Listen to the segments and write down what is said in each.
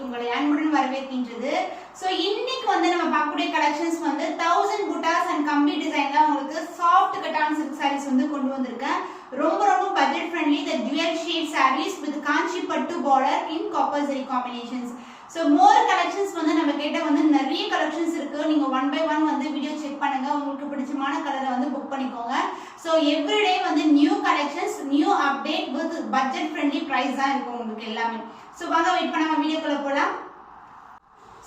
உங்களை அன்புடன் வரவேற்கின்றது. சோ இன்னைக்கு வந்து நம்ம பார்க்கக்கூடிய கலெக்ஷன்ஸ் வந்து 1000 புட்டாஸ் அண்ட் கம்பி டிசைன்ல உங்களுக்கு சாஃப்ட் கட்டான் சில்க் சாரீஸ் வந்து கொண்டு வந்திருக்கேன். ரொம்ப budget friendly the dual shade sarees with Kanchi பட்டு border in copper zari combinations. So more collections வந்து நம்ம கிட்ட வந்து நிறைய கலெக்ஷன்ஸ் இருக்கு. நீங்க ஒன் பை ஒன் வந்து வீடியோ செக் பண்ணுங்க. உங்களுக்கு பிடிச்சமான கலரை வந்து புக் பண்ணிக்கோங்க. சோ எவ்ரிடே வந்து new collections, new update with budget friendly price தான் இருக்கும் உங்களுக்கு எல்லாமே. சோ வாங்க வெயிட் பண்ணாம வீடியோக்குள்ள போலாம்.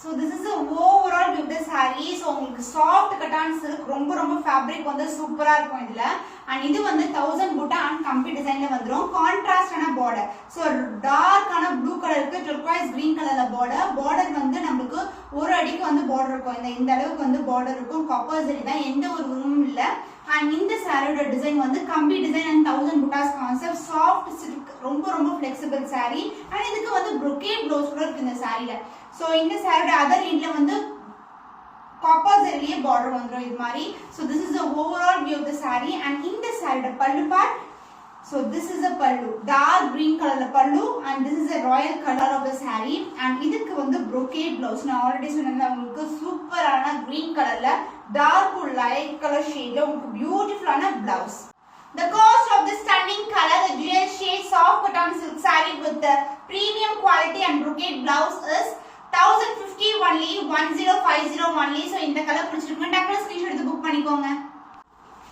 So this is the overall view of the saree. So உங்களுக்கு soft cotton silk ரொம்ப fabric வந்து சூப்பரா இருக்கும் இதுல. and இது வந்து 1000 butta and கம்பி டிசைன்ல வந்துரும். கான்ட்ராஸ்ட் ஆன border. so dark ஆன blue கலருக்கு turquoise green கலர்ல border வந்து நமக்கு ஒரு அடிக்கு வந்து border இருக்கும். இந்த அளவுக்கு வந்து border இருக்கும். காப்பர் ஜரி தான், எந்த ஒரு உருவமும் இல்ல. and இந்த சாரியோட டிசைன் வந்து கம்பி design and 1000 buttas concept, soft silk, ரொம்ப flexible saree. and இதுக்கு வந்து brocade blouse கூட இருக்கு இந்த சாரில. so இந்த சாரியோட அதர் எண்ட்ல வந்து காப்பர் ஜரியிலே border வந்துரும் இது மாதிரி. so this is the overall view of the saree. and இந்த சாரியோட பல்லு part. so this is a pallu, dark green color pallu, and this is a royal color of the saree. and இதுக்கு வந்து brocade blouse. நான் already சொன்னேன்ல உங்களுக்கு சூப்பரான green colorல dark light color shade ல உங்களுக்கு பியூட்டிஃபுல்லான blouse. The cost of this stunning color, the dual shade soft cotton silk saree with the premium quality and brocade blouse is 1050 only, 1050 only. so இந்த colour பிடிச்சிருக்குங்க டக்குனு screenshot எடுத்து book பண்ணிக்கோங்க.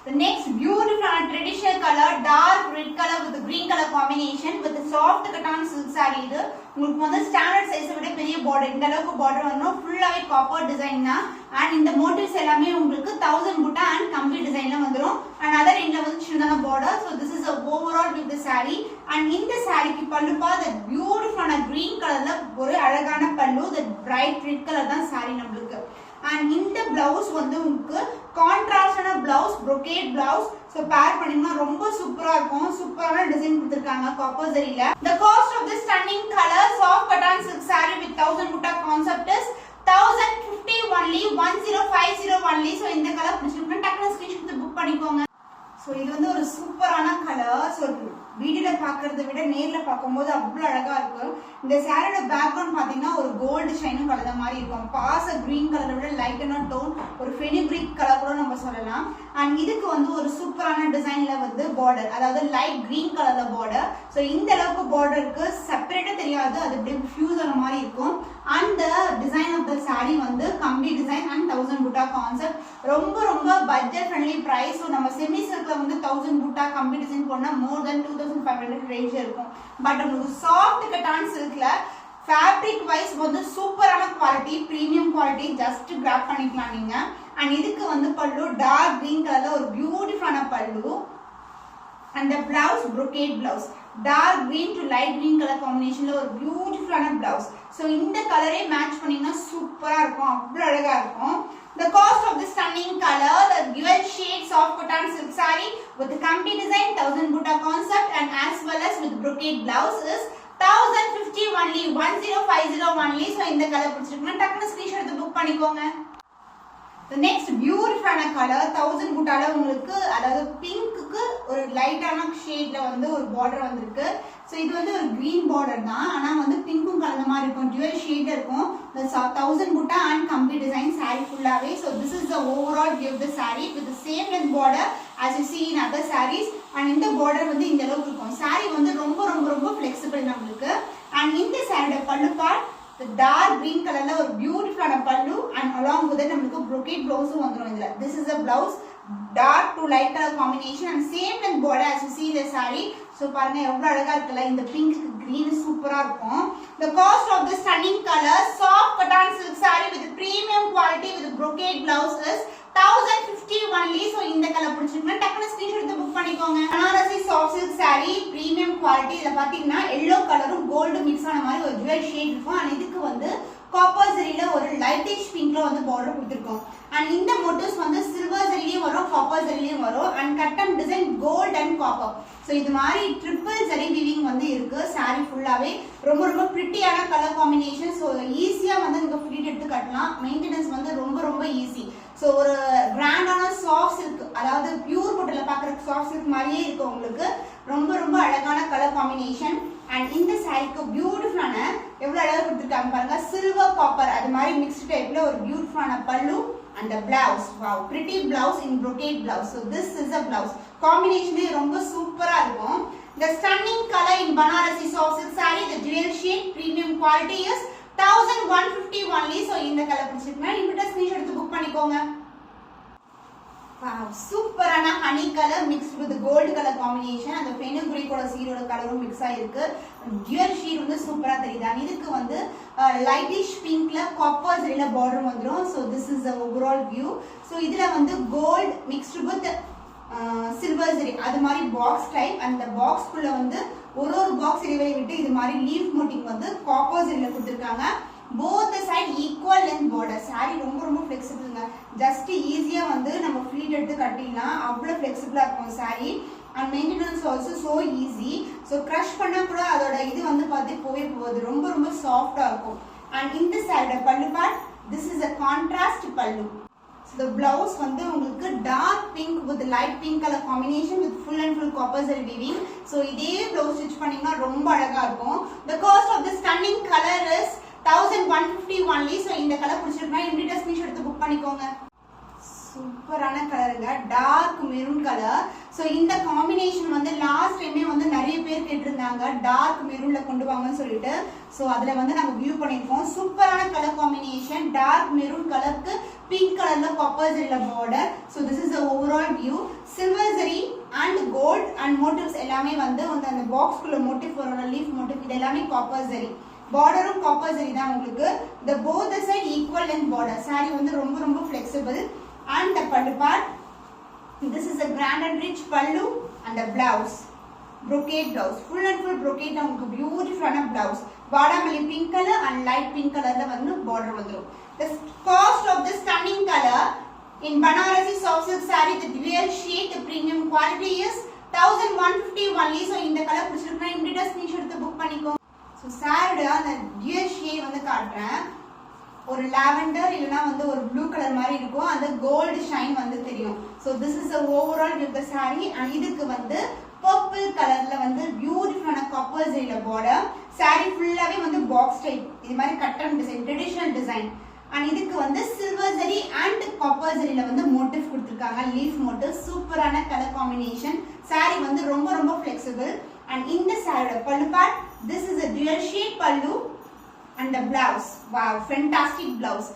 The next beautiful and traditional color, dark red color with the green color combination with the soft cotton silk saree. இது உங்களுக்கு வந்து standard சைஸை விட பெரிய border, இந்த அளவுக்கு border வரணும். ஃபுல்லாவே காப்பர் டிசைன் தான். and இந்த மோட்டிவ்ஸ் எல்லாமே உங்களுக்கு 1000 butta and கம்பி டிசைன்ல வந்துரும். and அதர் எண்ட்ல வந்து சின்னதான border. so this is the overall with the saree. and இந்த சாரிக்கு பல்லு the beautiful ஆன green கலர்ல ஒரு அழகான பல்லு, the bright red color தான் சாரி நம்மளுக்கு. and இந்த blouse வந்து உங்களுக்கு கான்ட்ராஸ்டான blouse, brocade blouse. so pair பண்ணீங்கன்னா ரொம்ப சூப்பரா இருக்கும். சூப்பரான டிசைன் கொடுத்திருக்காங்க copper ஜரியில. the cost of this stunning color soft cotton silk saree with 1000 butta concept is 1050 only, 1050 only. so இந்த கலர் பிடிச்சிருக்குன்னா டக்குனு ஸ்கிரீன்ஷாட் புக் பண்ணிக்கோங்க. so இது வந்து ஒரு சூப்பரான கலர். so வீடியோல பாக்குறதை விட நேர்ல பாக்கும்போது அவ்வளவு அழகா இருக்கும். இந்த சாரியோட பேக்ரவுண்ட் பாத்தீங்கன்னா ஒரு கோல்டு ஷைனும் கலந்த மாதிரி இருக்கும். பாச கிரீன் கலரை விட லைட்டான டோன், ஒரு ஃபெனிக்ரிக் கலர் கூட நம்ம சொல்லலாம். அண்ட் இதுக்கு வந்து ஒரு சூப்பரான டிசைன்ல வந்து பார்டர், அதாவது லைட் கிரீன் கலர்ல பார்டர். ஸோ இந்த அளவுக்கு பார்டருக்கு செப்பரேட்டா தெரியாது, அது அப்படியே ஃபியூஸ் ஆன மாதிரி இருக்கும். அந்த டிசைன் ஆஃப் த சாரி வந்து கம்பி டிசைன் அண்ட் 1000 butta கான்செப்ட். ரொம்ப பட்ஜெட் ஃப்ரெண்ட்லி பிரைஸ். ஸோ நம்ம செமி சில்க்ல வந்து 1000 butta கம்பி டிசைன் போனா மோர் தென் 2500 ரேஞ்ச் இருக்கும். பட் உங்களுக்கு சாஃப்ட் கட்டான் சில்க்ல ஃபேப்ரிக் வைஸ் வந்து சூப்பரான quality, premium quality, just graph பண்ணிக்கலாம் நீங்க. அண்ட் இதுக்கு வந்து பல்லு டார்க் கிரீன் கலர்ல ஒரு பியூட்டிஃபுல்லான பல்லு. and the blouse brocade blouse, dark green to light green color combinationல ஒரு பியூட்டிஃபுல்லான blouse. so இந்த கலரே மேட்ச் பண்ணீங்கன்னா சூப்பரா இருக்கும், அவ்வளவு அழகா இருக்கும். the cost of this stunning color, the dual shade soft cotton silk saree with the kambi design, 1000 butta concept and as well as with brocade blouse is 1050 only, 1050 only. so இந்த colour பிடிச்சிருக்குன்னா டக்குனு screenshot எடுத்து book பண்ணிக்கோங்க. the next beautiful color 1000 buttaல உங்களுக்கு, அதாவது பிங்க்குக்கு ஒரு லைட்டான ஷேட்ல வந்து ஒரு border வந்திருக்கு. சோ இது வந்து ஒரு green border தான், ஆனா வந்து பிங்க்கும் கலந்த மாதிரி இருக்கும், dual shade இருக்கும். the 1000 butta and கம்பி டிசைன் saree ஃபுல்லாவே. so this is the overall view of the saree with the same length border as you see in other sarees. and இந்த border வந்து இந்த அளவுக்கு இருக்கும். saree வந்து ரொம்ப flexible நம்மளுக்கு. and இந்த சாரியோட பல்லு part the dark green colorல ஒரு பியூட்டிஃபுல்லான பல்லு and along with it நமக்கு brocade blouse வந்துரும் இதுல. this is a blouse, dark to light color combination and same length border as you see in the saree. so பாருங்க எவ்வளவு அழகா இருக்குல்ல, இந்த பிங்க்கு green சூப்பரா இருக்கும். the cost of this stunning color soft cotton silk saree with premium quality with brocade blouse is 1050 only. so இந்த colour பிடிச்சிருக்குன்னா டக்குனு ஸ்கிரீன்ஷாட் எடுத்து புக் பண்ணிக்கோங்க. Banarasi soft silk saree premium quality. இத பாத்தீங்கன்னா yellow கலரும் கோல்டு மிக்ஸ் ஆன மாதிரி ஒரு ஜுவல் ஷேட் இருக்கும். and இதுக்கு வந்து காப்பர் ஜரியில ஒரு லைட்டிஷ் பிங்க்ல வந்து பார்டர் கொடுத்துருக்கோம். அண்ட் இந்த மோட்டிவ்ஸ் வந்து சில்வர் ஜரிலையும் வரும், காப்பர் ஜரிலையும் வரும். அண்ட் கட்டம் design gold and copper. So இது மாதிரி ட்ரிபிள் ஜரி வீவிங் வந்து இருக்கு சாரி ஃபுல்லாவே. ரொம்ப ரொம்ப பிரிட்டியான கலர் காம்பினேஷன். ஸோ ஈஸியா வந்து நீங்க ஃபிளிட் எடுத்து கட்டலாம். மெயின்டெனன்ஸ் வந்து ரொம்ப ரொம்ப ஈஸி. ஸோ ஒரு கிராண்டான சாஃப்ட் சில்க், அதாவது பியூர் கோட்டல பாக்குறதுக்கு சாஃப்ட் சில்க் மாதிரியே இருக்கு உங்களுக்கு. ரொம்ப ரொம்ப அழகான கலர் காம்பினேஷன். அண்ட் இந்த சாரிக்கு பியூட்டிஃபுல்லான எவ்வளவு அழகா கொடுத்துருக்காங்க பாருங்க, சில்வர் காப்பர் அது மாதிரி மிக்ஸ்ட் டைப்ல ஒரு பியூட்டிஃபுல்லான பல்லு. And the blouse, wow, pretty blouse in brocade blouse. So this is a blouse. Combination ரொம்ப சூப்பரா இருக்கும். The stunning color in Banarasi soft silk saree, the dual shade, premium quality is 1150 only. So இந்த colour பிடிச்சிருக்குன்னா immediate screenshot எடுத்து book பண்ணிக்கோங்க. Wow, சூப்பரான honey colour mixed with gold colour combination. அந்த ஃபெனுக்ரீக்கோட சீரோட கலரும் மிக்ஸ் ஆயிருக்கு. டியூல் ஷேட் வந்து சூப்பரா தெரியுது. இதுக்கு வந்து லைட்டிஷ் பிங்க்ல காப்பர் ஜரியில பார்டர் வந்துரும். So this is overall view. So இதுல வந்து gold mixed with silver zari அது மாதிரி பாக்ஸ் டைப். அந்த பாக்ஸ்குள்ள வந்து ஒரு பாக்ஸ் இடைவெளி விட்டு இது மாதிரி லீஃப் மோட்டிங் வந்து காப்பர் ஜரியில கொடுத்துருக்காங்க. both the side equal length border. saree ரொம்ப ரொம்ப ஃப்ளெக்சிபிள்ங்க. ஜஸ்ட் ஈஸியா வந்து நம்ம ஃப்ளீட் எடுத்து கட்டினா அவ்வளவு ஃப்ளெக்சிபிளா இருக்கும் saree. and maintenance also so easy. so crush பண்ணா கூட அதோட இது வந்து பாத்து போகுது. ரொம்ப ரொம்ப சாஃப்ட்டா இருக்கும். and in this side பல்லு part, this is a contrast pallu. so the blouse வந்து உங்களுக்கு dark pink with light pink color combination with full and full copper zari weaving. so இதே blouse stitch பண்ணீங்கன்னா ரொம்ப அழகா இருக்கும். the cost of this stunning color is 1150 only. so இந்த colour பிடிச்சிருந்தா immediate screenshot எடுத்து புக் பண்ணிக்கோங்க. சூப்பரான கலருங்க, டார்க் மெரூன் கலர். சோ இந்த காம்பினேஷன் வந்து லாஸ்ட் டைமே வந்து நிறைய பேர் கேட்டிருந்தாங்க டார்க் மெரூன்ல கொண்டு வாங்கன்னு சொல்லிட்டு. சோ அதுல வந்து நம்ம வியூ பண்ணிருக்கோம். சூப்பரான கலர் காம்பினேஷன், டார்க் மெரூன் கலருக்கு பிங்க் கலர்ல காப்பர் ஜரில border. So this is the overall view. Silver zari and gold and motifs எல்லாமே வந்து அந்த பாக்ஸ்க்குள்ள மோட்டிவ் வரோட லீஃப் மோட்டிவ் இது எல்லாமே காப்பர் ஜரி. பார்டரும் காப்பர் ஜரி தான் உங்களுக்கு. the both the side equal length border. saree வந்து ரொம்ப ரொம்ப flexible. and the pallu part, this is a grand and rich pallu. and the blouse, brocade blouse, full and full brocade உங்களுக்கு பியூட்டிஃபுல்லான blouse. வாடாமல்லி pink color and light pink colorல வந்து border வந்துரும். the cost of this stunning color in Banarasi soft silk saree, the dual shade, the premium quality is 1150 only. so இந்த colour பிடிச்சிருக்குன்னா immediate screenshot எடுத்து book பண்ணிக்கோங்க. So சாரியோட அந்த dual shade வந்து காட்டுறேன். ஒரு லாவெண்டர் இல்லைன்னா வந்து ஒரு ப்ளூ கலர் மாதிரி இருக்கும். அந்த கோல்டு ஷைன் வந்து தெரியும். So this is overall with the sorry. And இதுக்கு வந்து பர்பிள் கலர்ல வந்து பியூட்டிஃபுல்லான காப்பர் ஜரியில பார்டர். சாரி ஃபுல்லாவே வந்து பாக்ஸ் டைப் இது மாதிரி கட்டம் டிசைன், ட்ரெடிஷனல் டிசைன். அண்ட் இதுக்கு வந்து சில்வர் ஜரி அண்ட் காப்பர் ஜரியில வந்து மோட்டிவ் கொடுத்துருக்காங்க, லீஃப் மோட்டிவ். சூப்பரான கலர் காம்பினேஷன். சாரி வந்து ரொம்ப ரொம்ப flexible. and in the side pallu part, this is a dual shade pallu. and the blouse, wow, fantastic blouse.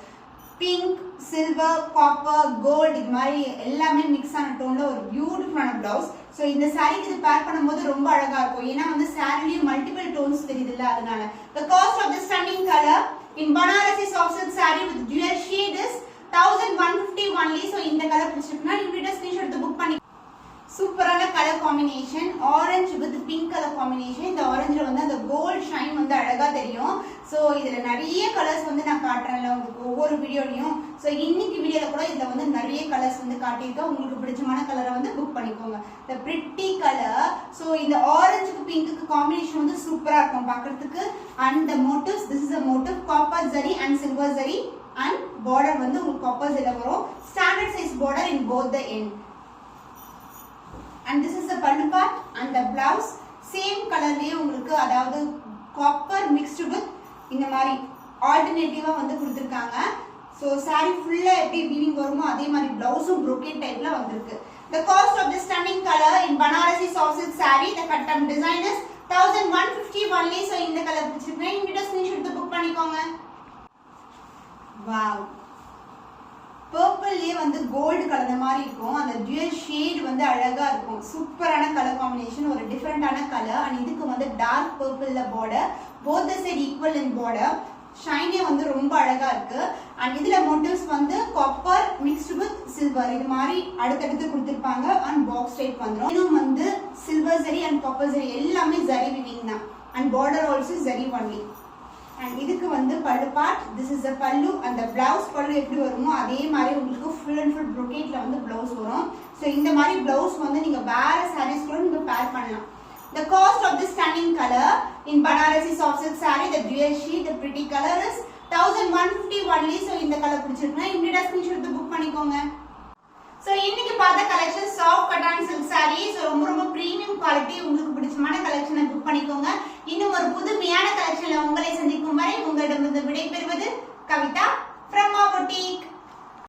pink, silver, copper, gold இது மாதிரி எல்லாமே mix ஆன டோன்ல ஒரு பியூட்டிஃபுல்லான blouse. so இந்த சாரிக்கு இது பேர் பண்ணும்போது ரொம்ப அழகா இருக்கும். ஏன்னா வந்து சாரிலயே மல்டிபிள் டோன்ஸ் தெரியுதுல்ல, அதனால. the cost of this stunning color in Banarasi soft silk saree with dual shade is 1150 only. so இந்த கலர் பிடிச்சிருக்குன்னா இமிடியேட் ஸ்கிரீன்ஷாட் எடுத்து புக் பண்ணி. சூப்பரான colour combination, orange with pink colour combination. இந்த ஆரஞ்சுல வந்து அந்த கோல்ட் ஷைன் வந்து அழகா தெரியும். சோ இதுல நிறைய கலர்ஸ் வந்து நான் காட்டுறேன்ல உங்களுக்கு ஒவ்வொரு வீடியோலயும். சோ இன்னைக்கு வீடியோல கூட இதுல வந்து நிறைய கலர்ஸ் வந்து காட்டியிருக்கேன். உங்களுக்கு பிடிச்சமான கலரை வந்து புக் பண்ணிக்கோங்க. the pretty color. சோ இந்த ஆரஞ்சுக்கு பிங்க்குக்கு காம்பினேஷன் வந்து சூப்பரா இருக்கும் பார்க்கிறதுக்கு. and the motifs, this is a motif copper zari and silver zari. and border வந்து உங்களுக்கு காப்பர் ஜரில வரும். Standard size border in both the end. and this is the pallu part. and the blouse same colorலயே உங்களுக்கு, அதாவது copper mixed with இந்த மாதிரி ஆல்டர்னேட்டிவா வந்து கொடுத்திருக்காங்க. So saree ஃபுல்லா எப்படி வீவிங் வருமோ அதே மாதிரி பிளவுஸும் brocade டைப்ல வந்திருக்கு. the cost of this stunning color in Banarasi soft silk saree, the cuttam design is 1150 only. so இந்த கலர் பிடிச்சிருக்கேன் இமிடியேட் ஸ்கிரீன்ஷாட் எடுத்து புக் பண்ணிக்கோங்க. wow, பர்பிள்லயே வந்து கோல்டு கலந்த மாதிரி இருக்கும். அந்த டியூல் ஷேட் வந்து அழகா இருக்கும். சூப்பரான கலர் காம்பினேஷன், ஒரு டிஃபரெண்டான கலர். அண்ட் இதுக்கு வந்து டார்க் பர்பிள்ல border, both the side equal in border. ஷைனே வந்து ரொம்ப அழகா இருக்கு. அண்ட் இதுல மோட்டிவ்ஸ் வந்து காப்பர் மிக்ஸ்டு வித் சில்வர் இது மாதிரி அடுத்தடுத்து கொடுத்திருப்பாங்க. அண்ட் பாக்ஸ் டைப் வந்துரும். இதுவும் வந்து silver zari and copper zari எல்லாமே ஜரி வீவிங் தான். And border also zari only. And இதுக்கு வந்து பல்லு பார்ட். திஸ் இஸ் த பல்லு. அந்த பிளவுஸ் பல்லு எப்படி வருமோ அதே மாதிரி உங்களுக்கு ஃபுல் அண்ட் ஃபுல் brocade வந்து பிளவுஸ் வரும். ஸோ இந்த மாதிரி பிளவுஸ் வந்து நீங்க வேற சாரீஸ் கூட நீங்க பேர் பண்ணலாம். The cost of this stunning color in Banarasi soft silk saree, the dual sheet, the pretty color is 1150 only. So இந்த கலர் பிடிச்சிருக்குன்னா இமிடியேட்டா ஸ்கிரீன்ஷாட் எடுத்து புக் பண்ணிக்கோங்க. So இன்னைக்கு பார்த்த collection soft cotton silk saree. So ரொம்ப பிரீமியம் குவாலிட்டி. உங்களுக்கு பிடிச்சமான கலெக்ஷனை புக் பண்ணிக்கோங்க. இன்னும் ஒரு புதுமையான கலெக்ஷன்ல உங்களை சந்திக்கும் வரை உங்களிடமிருந்து விடைபெறுவது கவிதா.